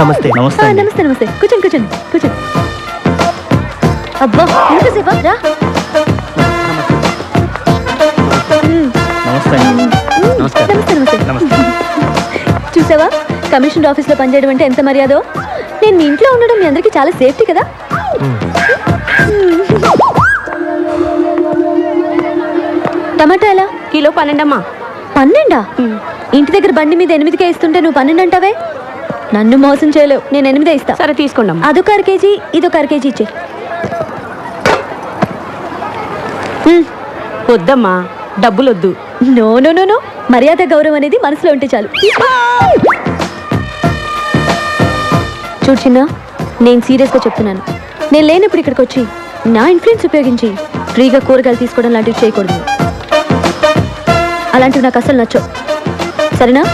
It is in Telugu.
నమస్తే. నమస్తే. నమస్తే నమస్తే. కూర్చోండి కూర్చోండి కూర్చోండి. అబ్బా ఎంతసేపా రా. నమస్తే. నమస్తే నమస్తే. నమస్తే. చూసావా, కమిషనర్ ఆఫీస్లో పనిచేయడం అంటే ఎంత మర్యాదో. నేను మీ ఇంట్లో ఉండడం మీ అందరికీ చాలా సేఫ్టీ కదా. టమాటా ఎలా? కిలో 12 అమ్మా. 12? ఇంటి దగ్గర బండి మీద 8కే ఇస్తుంటే నువ్వు 12 అంటావే. నన్ను మోసం చేయలేవు, నేను 8 ఇస్తా. సరే తీసుకోండి అమ్మా. అదొక 1 కేజీ, ఇదొక 1 కేజీ ఇచ్చే. వద్దమ్మా, డబ్బులు వద్దు. నో నో నో నో, మర్యాద గౌరవం అనేది మనసులో ఉంటే చాలు. చూడు చిన్న, నేను సీరియస్గా చెప్తున్నాను. నేను లేనప్పుడు ఇక్కడికి వచ్చి నా ఇన్ఫ్లుయెన్స్ ఉపయోగించి ఫ్రీగా కూరగాయలు తీసుకోవడం లాంటివి చేయకూడదు. అలాంటివి నాకు అసలు నచ్చవు, సరేనా?